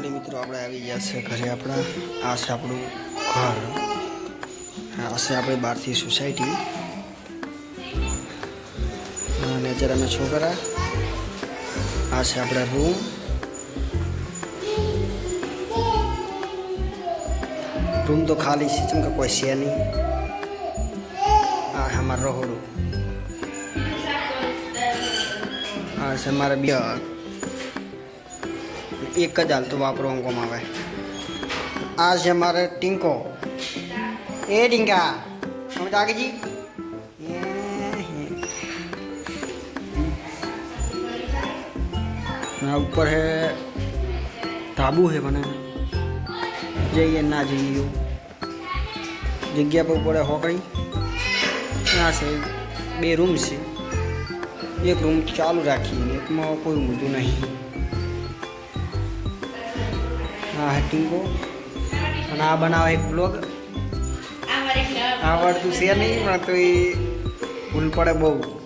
finally मित्रों આપણે આવી ગયા છે ઘરે આપણા આ છે આપણું ઘર આ છે આપણે બહારથી સોસાયટી અને અત્યારે અમે છોકરા આ છે આપણા रूम तो खाली सिस्टम का कोई है नहीं हमारा रहोड़ू हाँ से हमारे एक जाल तो वापरो हमको मावे आज हमारे टिंको ए टिंका हम आगे जी ऊपर है ताबू है बने जाइए ना जाइए जगह पर पड़े होकड़ी यहाँ से 2 रूम से एक रूम चालू राखी एक में कोई मुद्दू नहीं हाँ है टिंको आ बनाव एक ब्लॉग आवड़तु से नहीं तो भूल पड़े बहु